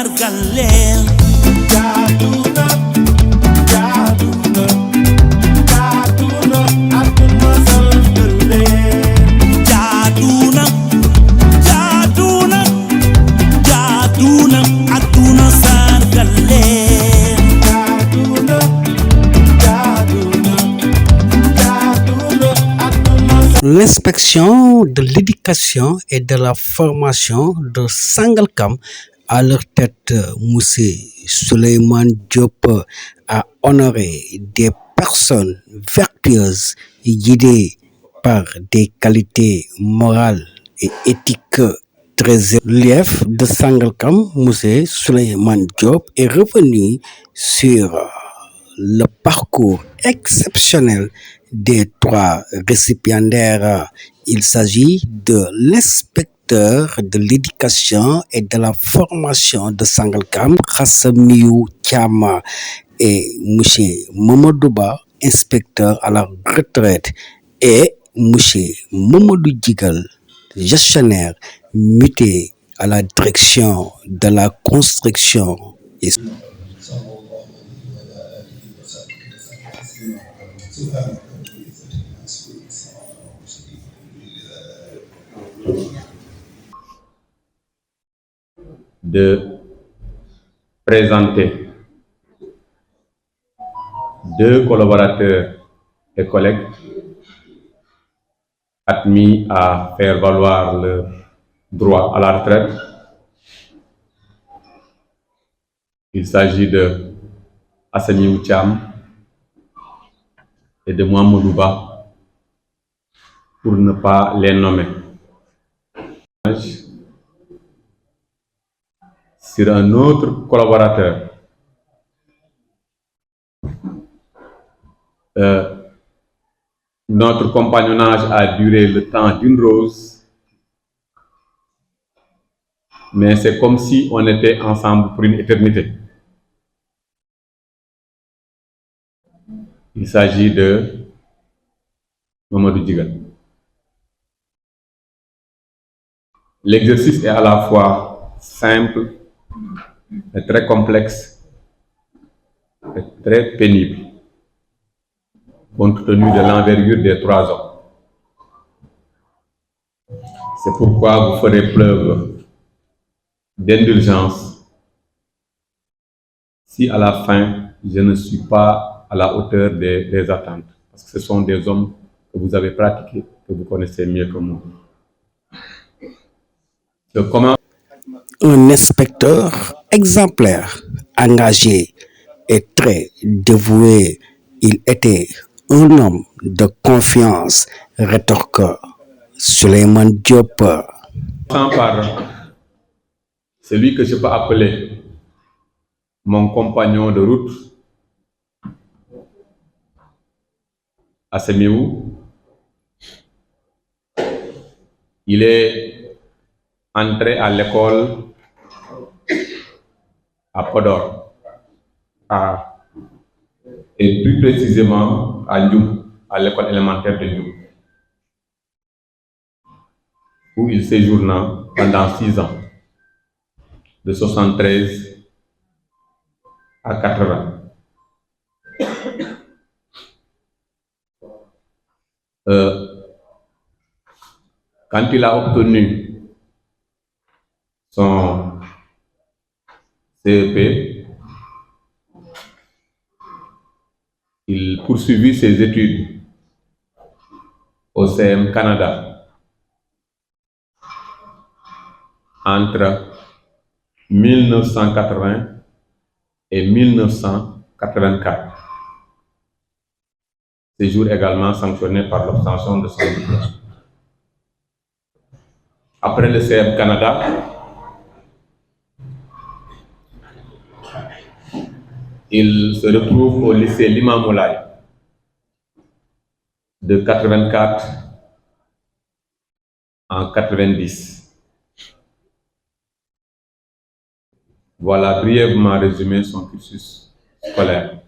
sargal leen jaaduna jaaduna jaaduna àdduna sargal leen jaaduna jaaduna jaaduna àdduna sargal leen jaaduna jaaduna jaaduna àdduna. L'inspection de l'éducation et de la formation de Sangalkam, à leur tête, Monsieur Souleymane Diop, a honoré des personnes vertueuses guidées par des qualités morales et éthiques très élevées. L'IEF de Sangalkam, Monsieur Souleymane Diop, est revenu sur le parcours exceptionnel des trois récipiendaires. Il s'agit de l'inspecteur de l'éducation et de la formation de Sangalkam, Khassamiyou Thiam, et M. Mamadouba, inspecteur à la retraite, et M. Mamadou Djigal, gestionnaire muté à la direction de la construction. De présenter deux collaborateurs et collègues admis à faire valoir leur droit à la retraite. Il s'agit de Khassamiyou Thiam et de Mamadou Ba, pour ne pas les nommer. Sur un autre collaborateur, notre compagnonnage a duré le temps d'une rose, mais c'est comme si on était ensemble pour une éternité. Il s'agit de Mamadou Djigal. L'exercice est à la fois simple et très complexe et très pénible, compte tenu de l'envergure des trois hommes. C'est pourquoi vous ferez preuve d'indulgence si à la fin je ne suis pas à la hauteur des attentes, parce que ce sont des hommes que vous avez pratiqués, que vous connaissez mieux que moi. Un inspecteur exemplaire, engagé et très dévoué, il était un homme de confiance, rétorque Souleymane Diop. Par celui que je peux appeler mon compagnon de route, Khassamiyou. Il est entré à l'école à Podor, et plus précisément à Ndioum, à l'école élémentaire de Ndioum, où il séjourna pendant 6 ans, de 73 à 80. Quand il a obtenu son CEP, il poursuivit ses études au CM Canada entre 1980 et 1984. Séjour également sanctionné par l'obtention de son diplôme. Après le CM Canada, il se retrouve au lycée Limamoulaye de 84 en 90. Voilà brièvement résumé son cursus scolaire.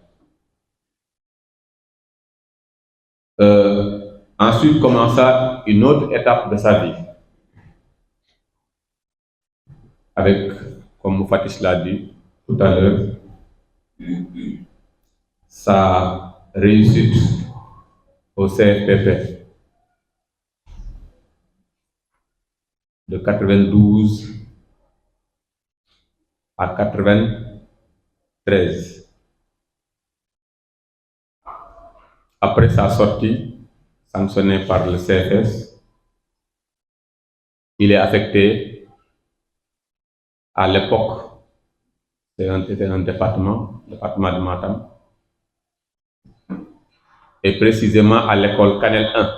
Ensuite commença une autre étape de sa vie, avec comme Moufatish l'a dit tout à l'heure, sa réussite au CFPP de 92 à 93. Après sa sortie, sanctionnée par le CFS, il est affecté à l'époque, c'était un département de Matam, et précisément à l'école Canel 1.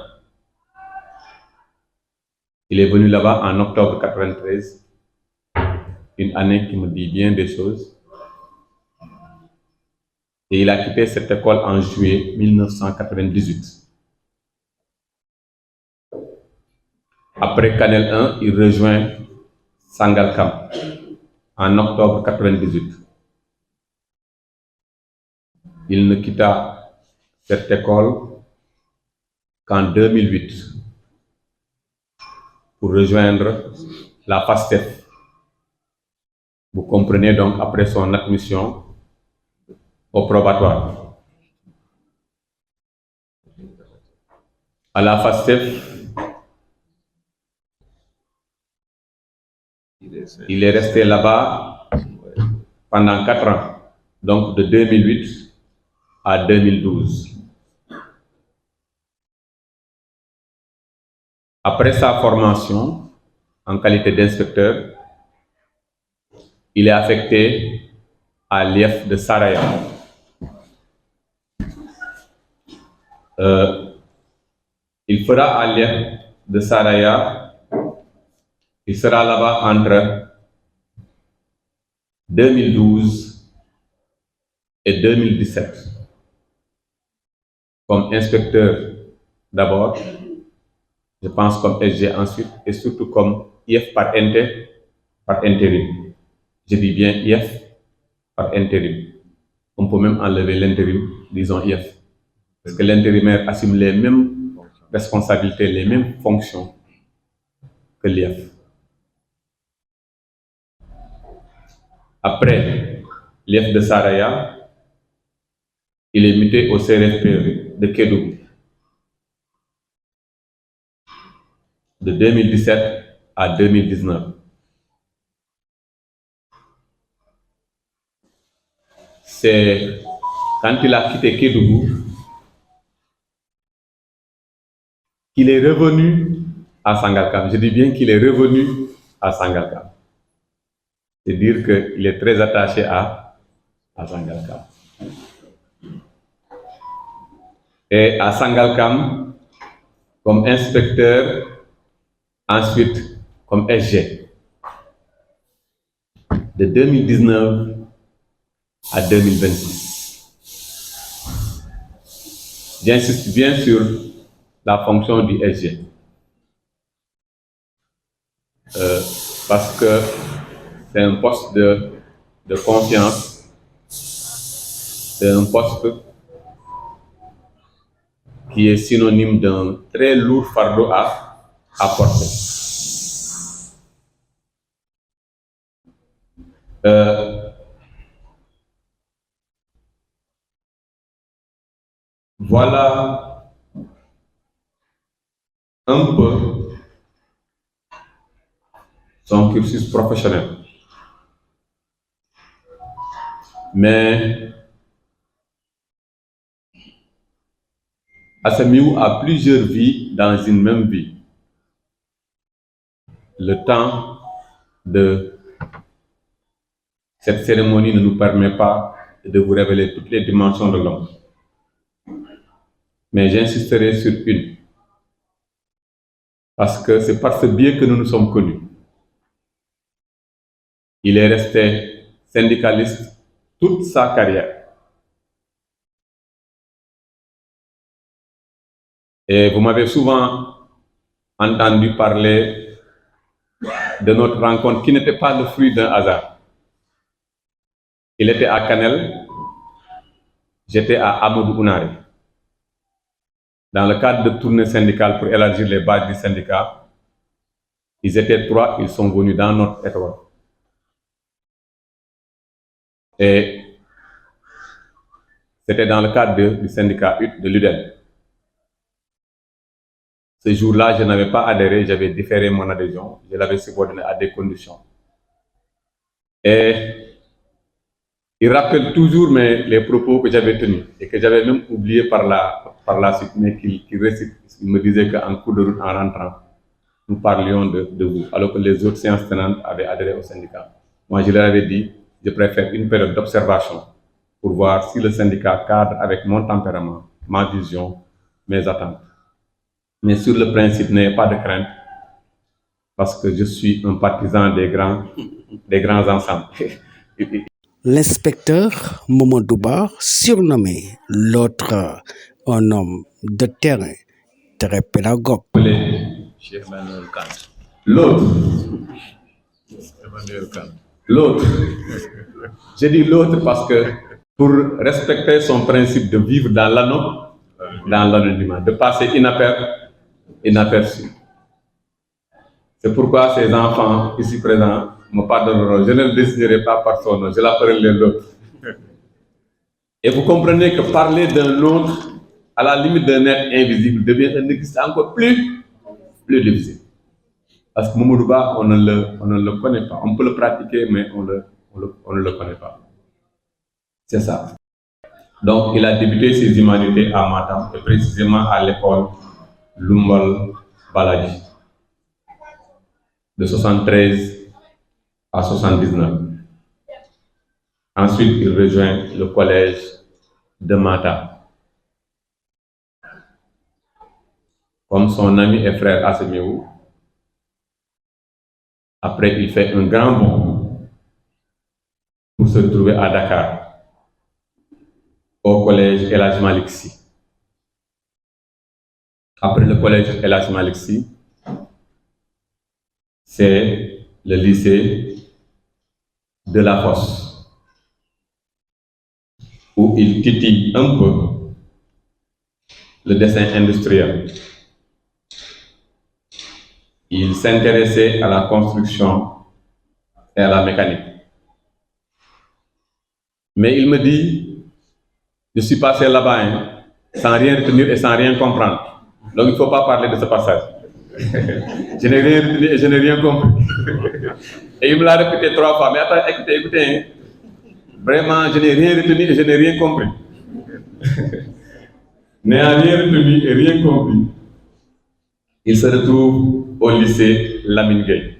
Il est venu là-bas en octobre 93, une année qui me dit bien des choses. Et il a quitté cette école en juillet 1998. Après Canel 1, il rejoint Sangalkam en octobre 98. Il ne quitta cette école qu'en 2008 pour rejoindre la FASTEF. Vous comprenez donc après son admission au probatoire. À la FASTEF, il est resté là-bas pendant 4 ans, donc de 2008 à 2012. Après sa formation en qualité d'inspecteur, il est affecté à l'IF de Saraya. Il fera à l'IF de Saraya, il sera là-bas entre 2012 et 2017 comme inspecteur d'abord, je pense comme SG ensuite, et surtout comme IF par intérim. Je dis bien IF par intérim. On peut même enlever l'intérim, disons IF. Parce que l'intérimaire assume les mêmes responsabilités, les mêmes fonctions que l'IF. Après l'IF de Saraya, il est muté au CRFPE de Kédougou. De 2017 à 2019. C'est quand il a quitté Kédougou qu'il est revenu à Sangalkam. Je dis bien qu'il est revenu à Sangalkam. C'est dire qu'il est très attaché à Sangalkam. Et à Sangalkam, comme inspecteur, ensuite comme SG. De 2019 à 2026. J'insiste bien sur la fonction du SG. Parce que c'est un poste de confiance, c'est un poste qui est synonyme d'un très lourd fardeau à porter. Voilà un peu son cursus professionnel. Mais Assemiou a plusieurs vies dans une même vie. Le temps de cette cérémonie ne nous permet pas de vous révéler toutes les dimensions de l'homme. Mais j'insisterai sur une. Parce que c'est par ce biais que nous nous sommes connus. Il est resté syndicaliste toute sa carrière. Et vous m'avez souvent entendu parler de notre rencontre qui n'était pas le fruit d'un hasard. Il était à Canel, j'étais à Amadou Ounari. Dans le cadre de tournées syndicales pour élargir les bases du syndicat, ils étaient 3, ils sont venus dans notre étoile. Et c'était dans le cadre du syndicat de l'UDEN. Ce jour-là, je n'avais pas adhéré, j'avais différé mon adhésion, je l'avais subordonné à des conditions. Et il rappelle toujours les propos que j'avais tenus et que j'avais même oublié par la suite, mais qu'il récite. Il me disait qu'en cours de route, en rentrant, nous parlions de vous, alors que les autres séances tenantes avaient adhéré au syndicat. Moi, je leur avais dit, je préfère une période d'observation pour voir si le syndicat cadre avec mon tempérament, ma vision, mes attentes. Mais sur le principe, n'ayez pas de crainte, parce que je suis un partisan des grands ensembles. L'inspecteur Momodouba, surnommé l'autre un homme de terrain, très pédagogue. L'autre, j'ai dit l'autre parce que pour respecter son principe de vivre dans l'anonymat, de passer inaperçu. C'est pourquoi ces enfants ici présents me pardonneront. Je ne le désignerai pas par son nom, je l'appellerai l'autre. Et vous comprenez que parler d'un autre, à la limite d'un être invisible, devient un exercice encore plus difficile. Parce que Momodouba, on ne le connaît pas. On peut le pratiquer, mais on ne le connaît pas. C'est ça. Donc, il a débuté ses humanités à Matam, et précisément à l'école Lumbal Baladji, de 73 à 79. Ensuite, il rejoint le collège de Mata. Comme son ami et frère Assemieou. Après, il fait un grand bond pour se retrouver à Dakar, au collège El Hadj Malick Sy. Après le collège El Hadj Malick Sy, c'est le lycée de La Fosse, où il titille un peu le dessin industriel. Il s'intéressait à la construction et à la mécanique. Mais il me dit, je suis passé là-bas sans rien retenir et sans rien comprendre. Donc il ne faut pas parler de ce passage. Je n'ai rien retenu et je n'ai rien compris. Et il me l'a répété 3 fois. Mais attends, écoutez, vraiment, je n'ai rien retenu et je n'ai rien compris. N'ayant rien retenu et rien compris, il se retrouve au lycée Lamine Gueye,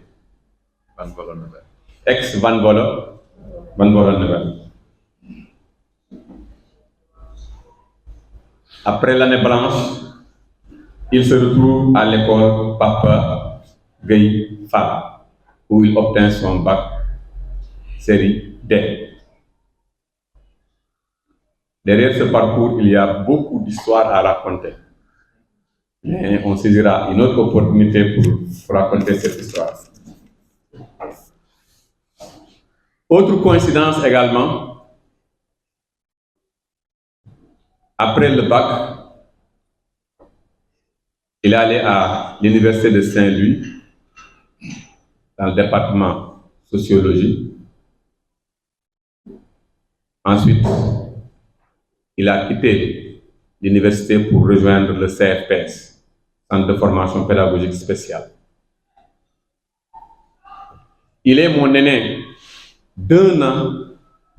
ex-Van Vollenhoven. Après l'année blanche, il se retrouve à l'école Papa Gueye Fall, où il obtient son bac série D. Derrière ce parcours, il y a beaucoup d'histoires à raconter. Mais on saisira une autre opportunité pour raconter cette histoire. Autre coïncidence également, après le bac, il est allé à l'université de Saint-Louis, dans le département sociologie. Ensuite, il a quitté l'université pour rejoindre le CFPS, Centre de formation pédagogique spéciale. Il est mon aîné d'1 an,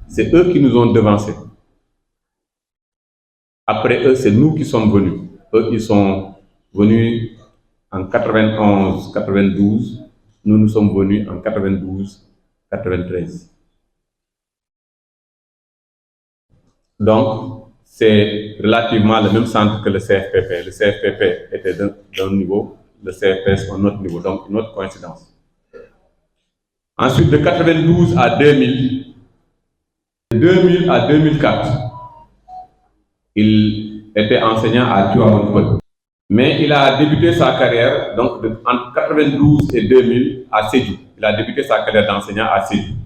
c'est eux qui nous ont devancés. Après eux, c'est nous qui sommes venus. Eux, ils sont venus en 91, 92. Nous sommes venus en 92, 93. Donc, c'est relativement le même centre que le CFPP. Le CFPP était d'un niveau, le CFPS un autre niveau, donc une autre coïncidence. Ensuite, de 92 à 2000, de 2000 à 2004, il était enseignant à Tivaouane. Mais il a débuté sa carrière, donc entre 92 et 2000 à Sédhiou. Il a débuté sa carrière d'enseignant à Sédhiou.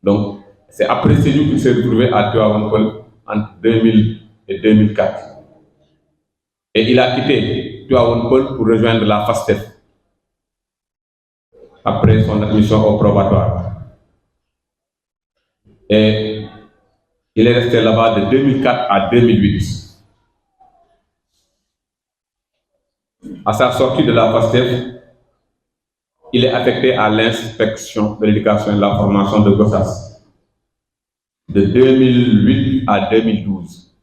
Donc, c'est après Sédhiou qu'il s'est retrouvé à Tivaouane entre 2000 et 2004. Et il a quitté Tivaouane pour rejoindre la FASTEF après son admission au probatoire. Et Il est resté là-bas de 2004 à 2008. À sa sortie de la FASTEF, il est affecté à l'inspection de l'éducation et de la formation de Gossas de 2008 à 2012.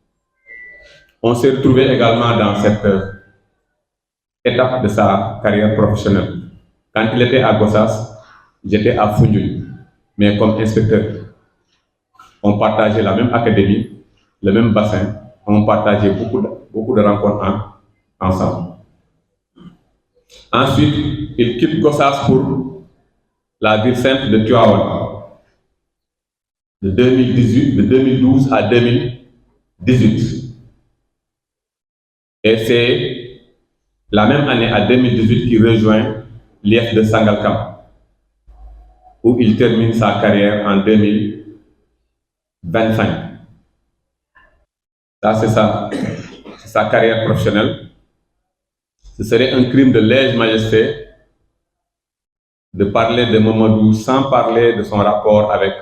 On s'est retrouvé également dans cette étape de sa carrière professionnelle. Quand il était à Gossas, j'étais à Foundiougne, mais comme inspecteur. On partageait la même académie, le même bassin, on partageait beaucoup de rencontres ensemble. Ensuite, il quitte Gossas pour la ville sainte de Tivaouane de 2012 à 2018. Et c'est la même année, à 2018, qu'il rejoint l'IF de Sangalkam, où il termine sa carrière en 2025. Ça, c'est sa carrière professionnelle. Ce serait un crime de lèse-majesté de parler de Mamadou sans parler de son rapport avec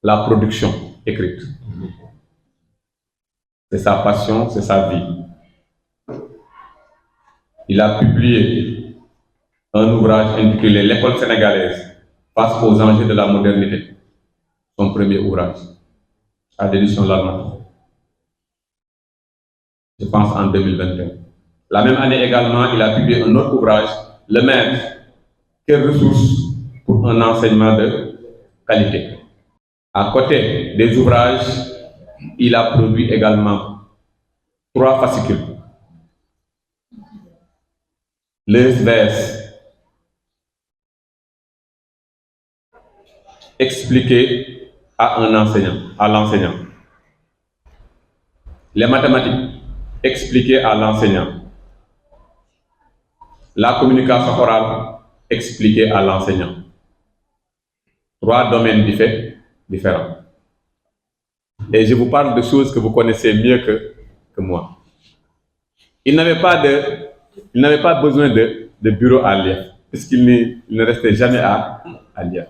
la production écrite. C'est sa passion, c'est sa vie. Il a publié un ouvrage intitulé L'école sénégalaise face aux enjeux de la modernité, son premier ouvrage, à l'édition L'Alma, je pense en 2021. La même année également, il a publié un autre ouvrage, Le Maître, quelles ressources pour un enseignement de qualité. À côté des ouvrages, il a produit également 3 fascicules. Les vers expliqués à un enseignant, à l'enseignant. Les mathématiques expliquées à l'enseignant. La communication orale expliquée à l'enseignant. 3 domaines différents. Et je vous parle de choses que vous connaissez mieux que moi. Il n'avait pas besoin de bureau à lire, puisqu'il ne restait jamais à lire.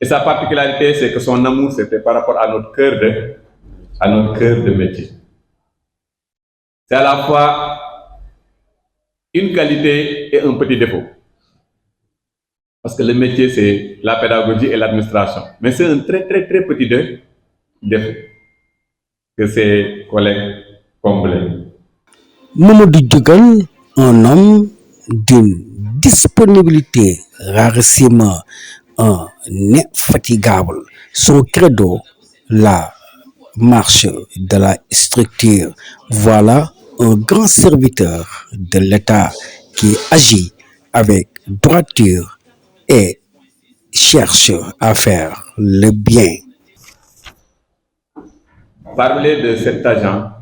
Et sa particularité, c'est que son amour, c'était par rapport à notre cœur de métier. C'est à la fois une qualité et un petit défaut. Parce que le métier, c'est la pédagogie et l'administration. Mais c'est un très, très, très petit défaut que ses collègues comblaient. Mamadou Diogal, un homme d'une disponibilité rarissime, un infatigable. Son credo, la marche de la structure. Voilà un grand serviteur de l'État qui agit avec droiture et cherche à faire le bien. Parler de cet agent,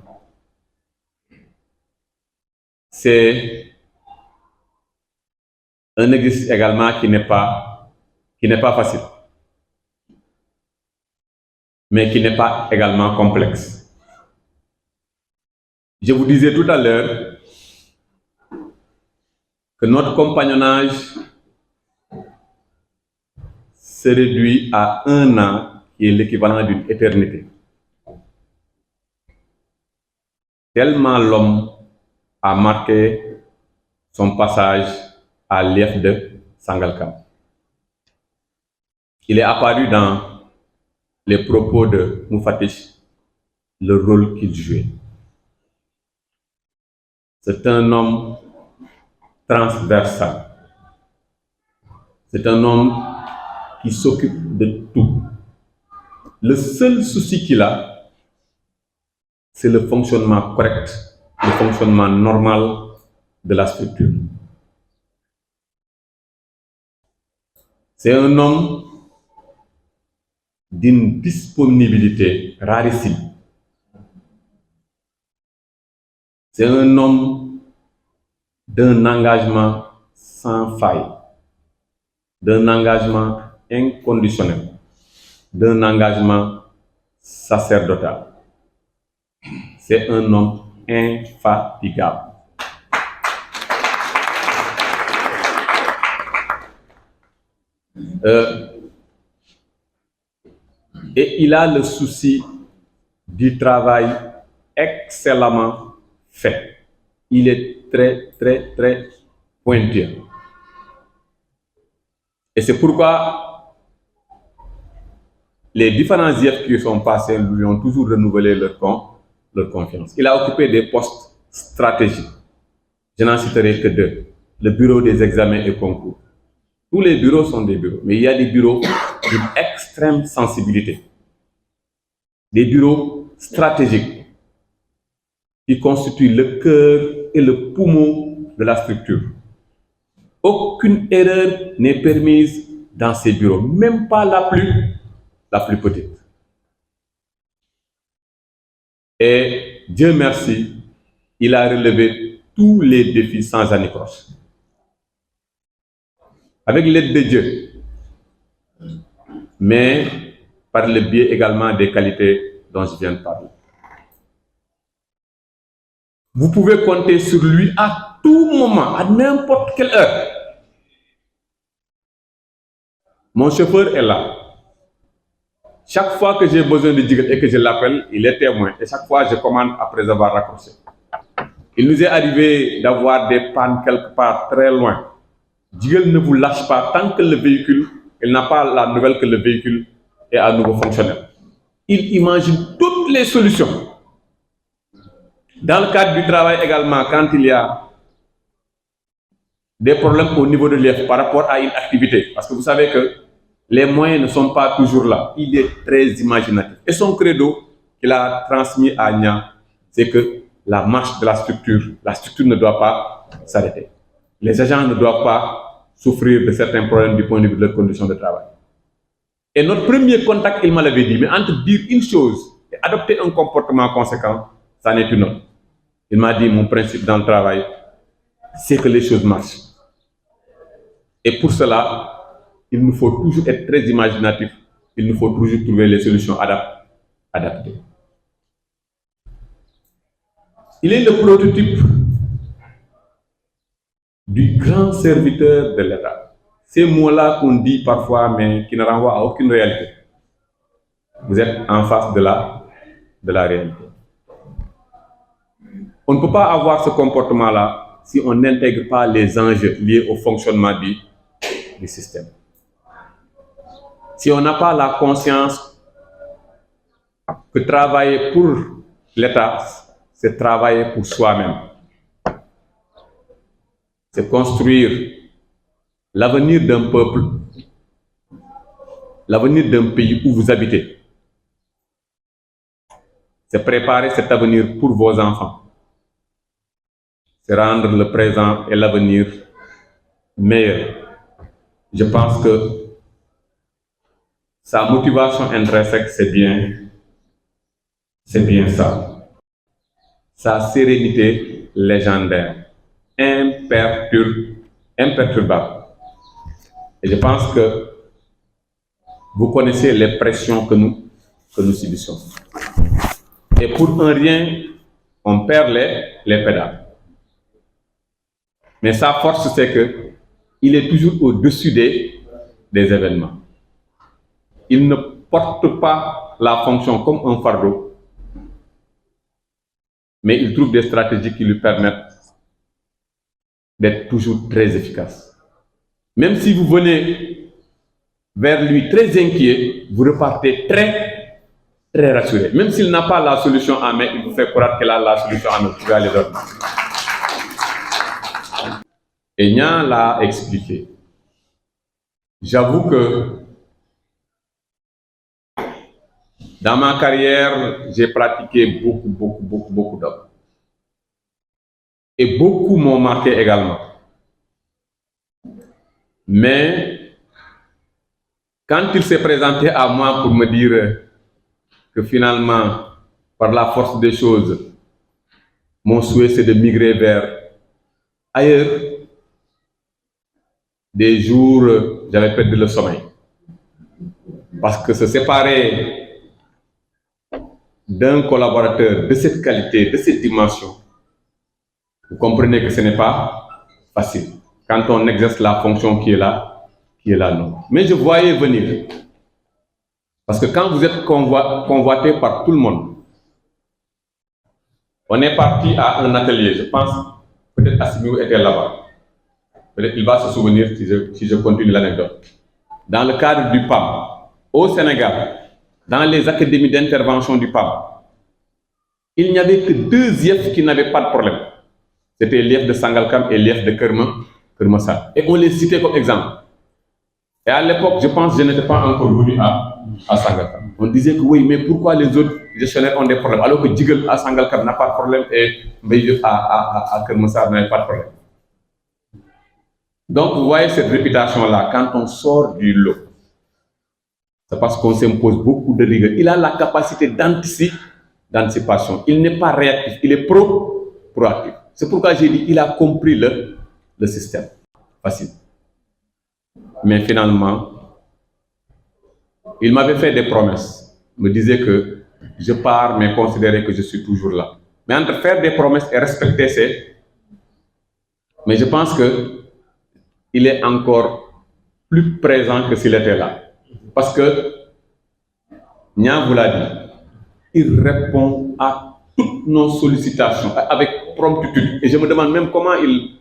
c'est un exercice également qui n'est pas facile, mais qui n'est pas également complexe. Je vous disais tout à l'heure que notre compagnonnage se réduit à 1 an, qui est l'équivalent d'une éternité. Tellement l'homme a marqué son passage à l'IF de Sangalkam. Il est apparu dans les propos de Moufatish, le rôle qu'il jouait. C'est un homme transversal. C'est un homme qui s'occupe de tout. Le seul souci qu'il a, c'est le fonctionnement correct, le fonctionnement normal de la structure. C'est un homme d'une disponibilité rarissime. C'est un homme d'un engagement sans faille, d'un engagement inconditionnel, d'un engagement sacerdotal. C'est un homme infatigable. Et il a le souci du travail excellemment fait. Il est très, très, très pointueux. Et c'est pourquoi les différents IF qui sont passés lui ont toujours renouvelé leur confiance. Il a occupé des postes stratégiques. Je n'en citerai que deux. Le bureau des examens et concours. Tous les bureaux sont des bureaux, mais il y a des bureaux d'une extrême sensibilité. Des bureaux stratégiques qui constituent le cœur et le poumon de la structure. Aucune erreur n'est permise dans ces bureaux, même pas la plus petite. Et Dieu merci, il a relevé tous les défis sans anicroche. Avec l'aide de Dieu, mais par le biais également des qualités dont je viens de parler. Vous pouvez compter sur lui à tout moment, à n'importe quelle heure. Mon chauffeur est là. Chaque fois que j'ai besoin de Jigel et que je l'appelle, il est témoin. Et chaque fois, je commande après avoir raccroché. Il nous est arrivé d'avoir des pannes quelque part très loin. Jigel ne vous lâche pas tant que le véhicule, il n'a pas la nouvelle que le véhicule est à nouveau fonctionnel. Il imagine toutes les solutions. Dans le cadre du travail également, quand il y a des problèmes au niveau de l'IF par rapport à une activité, parce que vous savez que les moyens ne sont pas toujours là, il est très imaginatif. Et son credo qu'il a transmis à Nia, c'est que la marche de la structure ne doit pas s'arrêter. Les agents ne doivent pas souffrir de certains problèmes du point de vue de leurs conditions de travail. Et notre premier contact, il me l'avait dit, mais entre dire une chose et adopter un comportement conséquent, ça n'est une autre. Il m'a dit, mon principe dans le travail, c'est que les choses marchent. Et pour cela, il nous faut toujours être très imaginatif, il nous faut toujours trouver les solutions adaptées. Il est le prototype du grand serviteur de l'État. Ces mots-là qu'on dit parfois, mais qui ne renvoient à aucune réalité. Vous êtes en face de la réalité. On ne peut pas avoir ce comportement-là si on n'intègre pas les enjeux liés au fonctionnement du système. Si on n'a pas la conscience que travailler pour l'État, c'est travailler pour soi-même. C'est construire l'avenir d'un peuple, l'avenir d'un pays où vous habitez. C'est préparer cet avenir pour vos enfants. C'est rendre le présent et l'avenir meilleurs. Je pense que sa motivation intrinsèque, c'est bien ça. Sa sérénité légendaire, imperturbable. Et je pense que vous connaissez les pressions que nous subissons. Et pour un rien, on perd les pédales. Mais sa force, c'est qu'il est toujours au-dessus des événements. Il ne porte pas la fonction comme un fardeau, mais il trouve des stratégies qui lui permettent d'être toujours très efficace. Même si vous venez vers lui très inquiet, vous repartez très, très rassuré. Même s'il n'a pas la solution en main, il vous fait croire qu'il a la solution en main. Vous allez dormir. Et Nia l'a expliqué. J'avoue que dans ma carrière, j'ai pratiqué beaucoup d'hommes. Et beaucoup m'ont marqué également. Mais quand il s'est présenté à moi pour me dire que finalement, par la force des choses, mon souhait c'est de migrer vers ailleurs, des jours, j'avais perdu le sommeil. Parce que se séparer d'un collaborateur de cette qualité, de cette dimension, vous comprenez que ce n'est pas facile. Quand on exerce la fonction qui est là, non. Mais je voyais venir. Parce que quand vous êtes convoité par tout le monde, on est parti à un atelier, je pense, peut-être Assimiou était là-bas. Peut-être il va se souvenir si je continue l'anecdote. Dans le cadre du PAM, au Sénégal, dans les académies d'intervention du PAM, il n'y avait que 2 IEF qui n'avaient pas de problème. C'était l'IEF de Sangalkam et l'IEF de Kermassar. Et on les citait comme exemple. Et à l'époque, je pense que je n'étais pas encore venu à Sangalkam. On disait que oui, mais pourquoi les autres gestionnaires ont des problèmes alors que Djigel à Sangalkam n'a pas de problème et Mbaye à Kermassar n'a pas de problème. Donc, vous voyez cette réputation-là, quand on sort du lot, c'est parce qu'on s'impose beaucoup de rigueur. Il a la capacité d'anticipation. Il n'est pas réactif, il est proactif. C'est pourquoi j'ai dit qu'il a compris le système. Facile. Mais finalement, il m'avait fait des promesses. Il me disait que je pars, mais considérer que je suis toujours là. Mais entre faire des promesses et respecter mais je pense qu'il est encore plus présent que s'il était là. Parce que, Nia vous l'a dit, il répond à toutes nos sollicitations avec promptitude. Et je me demande même comment il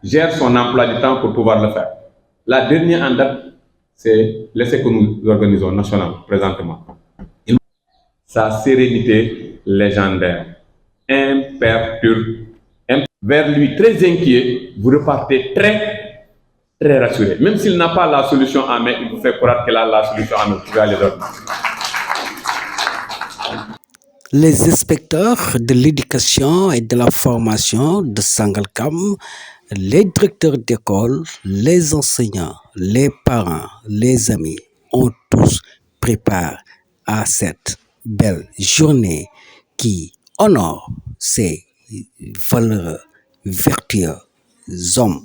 gère son emploi du temps pour pouvoir le faire. La dernière en date, c'est l'essai que nous organisons national présentement. Sa sérénité légendaire, imperturbable. Vers lui, très inquiet, vous repartez très rassuré. Même s'il n'a pas la solution en main, il vous fait croire qu'il a la solution en main. Vous pouvez aller dormir. Les inspecteurs de l'éducation et de la formation de Sangalkam, les directeurs d'école, les enseignants, les parents, les amis ont tous préparé à cette belle journée qui honore ces valeureux, vertueux hommes.